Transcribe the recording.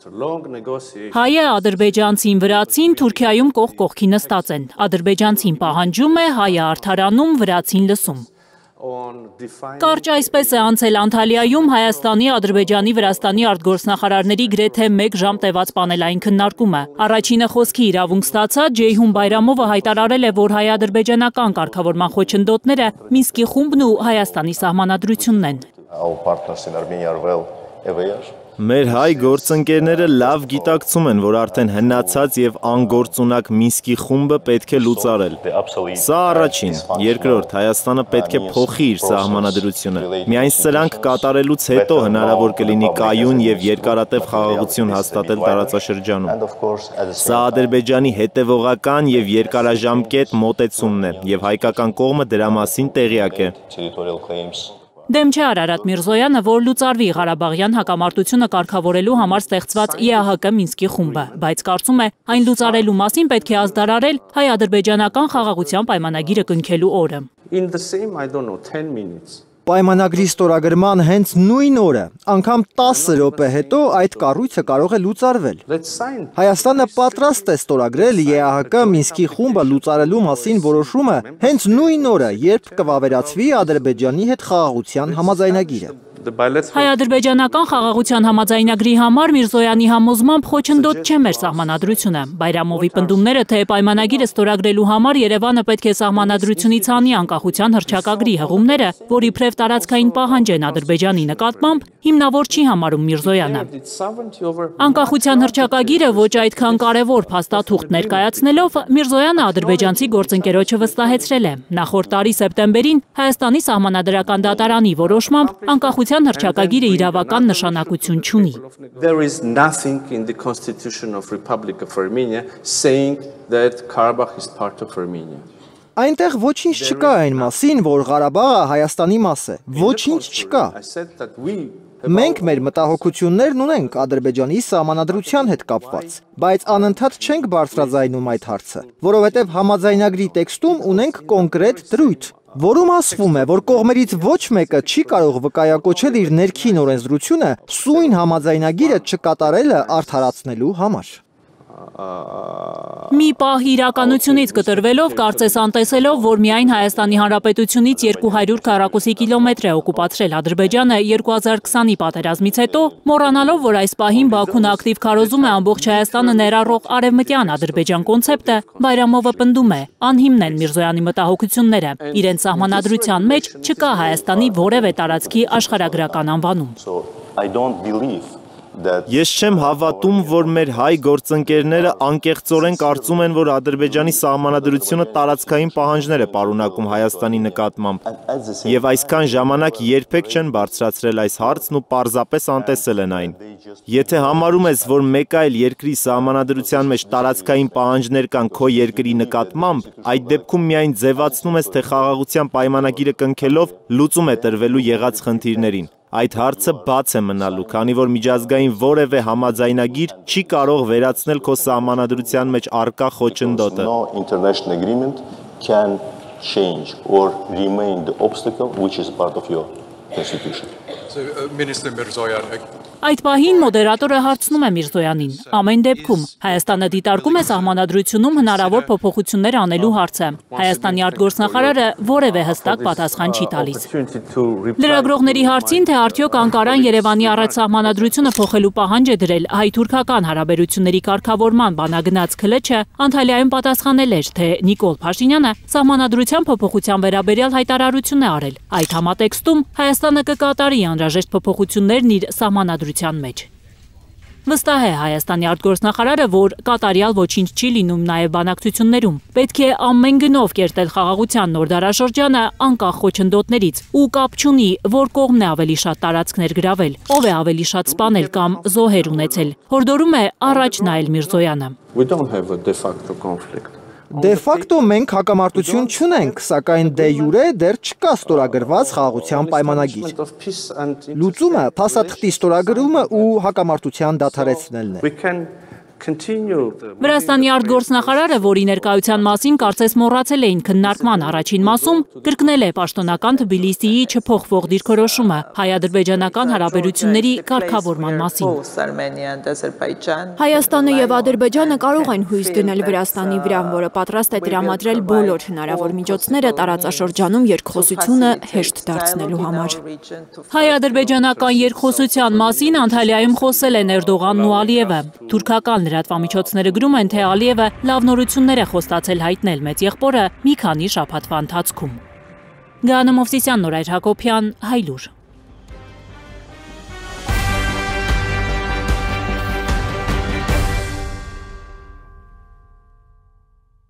Հայը ադրբեջանցին վրացին Թուրքիայում կողք կողքի նստած են։ Ադրբեջանցին պահանջում է, հայը արդարանում, վրացին լսում։ Կարճ այսպես է անցել Անտալիայում Հայաստանի, Ադրբեջանի, Վրաստանի արտգործնախարարների գրեթե 1 ժամ տևած պանելային քննարկումը։ Առաջինը խոսքի իրավունք ստացած Ջեյհուն Բայրամովը հայտարարել է, որ հայ-ադրբեջանական կարգավորման խոչընդոտները Մինսկի խումբն ու Հայաստանի սահմանադրությունն են։ Մեր հայ գործընկերները լավ գիտակցում են, որ արդեն հնացած եւ անգործունակ Մինսկի խումբը պետք է լուծարել։ Սա առաջին, երկրորդ, Հայաստանը պետք է փոխի իր սահմանադրությունը։ Միայն սրանք կատարելուց հետո հնարավոր կլինի կայուն եւ երկարատև խաղաղություն հաստատել տարածաշրջանում։ Սա Ադրբեջանի հետևողական եւ երկարաժամկետ մոտեցումն է եւ հայկական կողմը դրա մասին տեղյակ է։ Դեմ չէ Արարատ Միրզոյանը, որ լուծարվի Ղարաբաղյան հակամարտությունը կարգավորելու համար ստեղծված ԵԱՀԿ Մինսկի խումբը, բայց կարծում է, այն լուծարելու մասին պետք է ազդարարել հայ-ադրբեջանական խաղաղության պայմանագիրը կնքելու օրը։ Պայմանագրի ստորագրման հենց նույն օրը, անգամ 10 րոպե հետո այդ կառույցը կարող է լուծարվել։ Հայաստանը պատրաստ է ստորագրել ԵԱՀԿ Մինսկի խումբը լուծարելու մասին որոշումը հենց նույն օրը, երբ կվավերացվի Ադրբեջանի հետ խաղաղության համաձայնագիրը։ Հայ-ադրբեջանական խաղաղության համաձայնագրի համար Միրզոյանի համոզմամբ խոչընդոտ չէ մեր սահմանադրությունը։ Բայրամովի պնդումները, թե պայմանագիրը ստորագրելու համար Երևանը պետք է սահմանադրությունից անի անկախության հռչակագրի հղումները, որ իբրև տարածքային պահանջ են Ադրբեջանի նկատմամբ, հիմնավոր չի համարում Միրզոյանը։ Անկախության հռչակագիրը ոչ այդքան կարևոր փաստաթուղթ ներկայացնելով, Միրզոյանը ադրբեջանցի գործընկերոջը վստահեցրել է։ Նախորդ տարի սեպտեմբերին Հայաստանի սահմանադրական դատարանի որոշմամբ անկախության հռչակագիրը իրավական նշանակություն չունի։ Այնտեղ ոչինչ չկա այն մասին, որ Ղարաբաղը Հայաստանի մաս է։ Ոչինչ չկա։ Մենք մեր մտահոգություններն ունենք Ադրբեջանի սահմանադրության հետ կապված, բայց անընդհատ չենք բարձրաձայնում այդ հարցը, որովհետև համաձայնագրի տեքստում ունենք կոնկրետ դրույթ, որում ասվում է, որ կողմերից ոչ մեկը չի կարող վկայակոչել իր ներքին օրենսդրությունը սույն համաձայնագիրը չկատարելը արդարացնելու համար։ Մի պահ իրականությունից կտրվելով, կարծես անտեսելով, որ միայն Հայաստանի Հանրապետությունից 200 քառակուսի կիլոմետր է օկուպացրել Ադրբեջանը 2020-ի պատերազմից հետո, մոռանալով, որ այս պահին Բաքուն ակտիվ քարոզում է ամբողջ Հայաստանը ներառող արևմտյան Ադրբեջան կոնցեպտը, Բայրամովը պնդում է, անհիմն են Միրզոյանի մտահոգությունները, իրենց սահմանադրության մեջ չկա Հայաստանի որևէ տարածքի աշխարհագրական անվանում։ Ես չեմ հավատում, որ մեր հայ գործընկերները անկեղծորեն կարծում են, որ Ադրբեջանի սահմանադրությունը տարածքային պահանջներ է պարունակում Հայաստանի նկատմամբ, եւ այսքան ժամանակ երբեք չեն բարձրացրել այս հարցն ու պարզապես անտեսել են այն։ Եթե համարում ես, որ մեկ այլ երկրի սահմանադրության մեջ տարածքային պահանջներ կան քո երկրի նկատմամբ, այդ դեպքում միայն ձևացնում ես, թե խաղաղության պայմանագիրը կնքելով լուծում է տրվելու եղած խնդիրներին։ Այդ հարցը բաց է մնալու, քանի որ միջազգային որևէ համաձայնագիր չի կարող վերացնել քո սահմանադրության մեջ առկա խոչընդոտը։ Այդ պահին մոդերատորը հարցնում է Միրզոյանին. ամեն դեպքում Հայաստանը դիտարկում է սահմանադրությունում հնարավոր փոփոխություններ անելու հարցը։ Հայաստանի արտգործնախարարը որևէ հստակ պատասխան չի տալիս։ Լրագրողների հարցին, թե արդյոք Անկարան Երևանի առաջ սահմանադրությունը փոխելու պահանջ է դրել հայ-թուրքական հարաբերությունների կարգավորման բանագնաց քլեչը, Անտալիայում պատասխանել էր, թե Նիկոլ Փաշինյանը սահմանադրության փոփոխության վերաբերյալ հայտարարություն է արել։ Այդ համատեքստում Հայաստանը կկատարի անհրաժեշտ փոփոխություններն իր սահմանադրության մեջ։ Վստահ է Հայաստանի արտգործնախարարը, որ կատարյալ ոչինչ չի լինում նաև բանակցություններում։ Պետք է ամեն գնով կերտել խաղաղության նոր դարաշրջանը անկախ խոչընդոտներից ու կապ չունի, որ կողմն է ավելի շատ տարածքներ գրավել, ով է ավելի շատ սպանել կամ զոհեր ունեցել։ Հորդորում է առաջ նայել Միրզոյանը։ Դե ֆակտո մենք հակամարտություն չունենք, սակայն դե յուրե դեռ չկա ստորագրված խաղաղության պայմանագիր։ Լուծումը փաստաթղթի ստորագրումը ու հակամարտության դադարեցնելն է։ Վրաստանի արտգործնախարարը, որի ներկայության մասին կարծես մոռացել էին քննարկման առաջին մասում, կրկնել է պաշտոնական Թբիլիսիի չփոխվող դիրքորոշումը հայ-ադրբեջանական հարաբերությունների կարգավորման մասին։ Հայաստանը եւ Ադրբեջանը կարող են հույս դնել Վրաստանի վրա, որը պատրաստ է տրամադրել բոլոր հնարավոր միջոցները տարածաշրջանում երկխոսությունը հեշտ դարձնելու համար։ Հայ-ադրբեջանական երկխոսության մասին Անտալիայում խոսել են Էրդողանն ու Ալիևը։ Թուրքական լրատվամիջոցները գրում են, թե Ալիևը լավ նորություններ է խոստացել հայտնել մեծ եղբորը մի քանի շաբաթվա ընթացքում։ Գանա Մովսիսյան, Նորայր Հակոբյան, Հայլուր։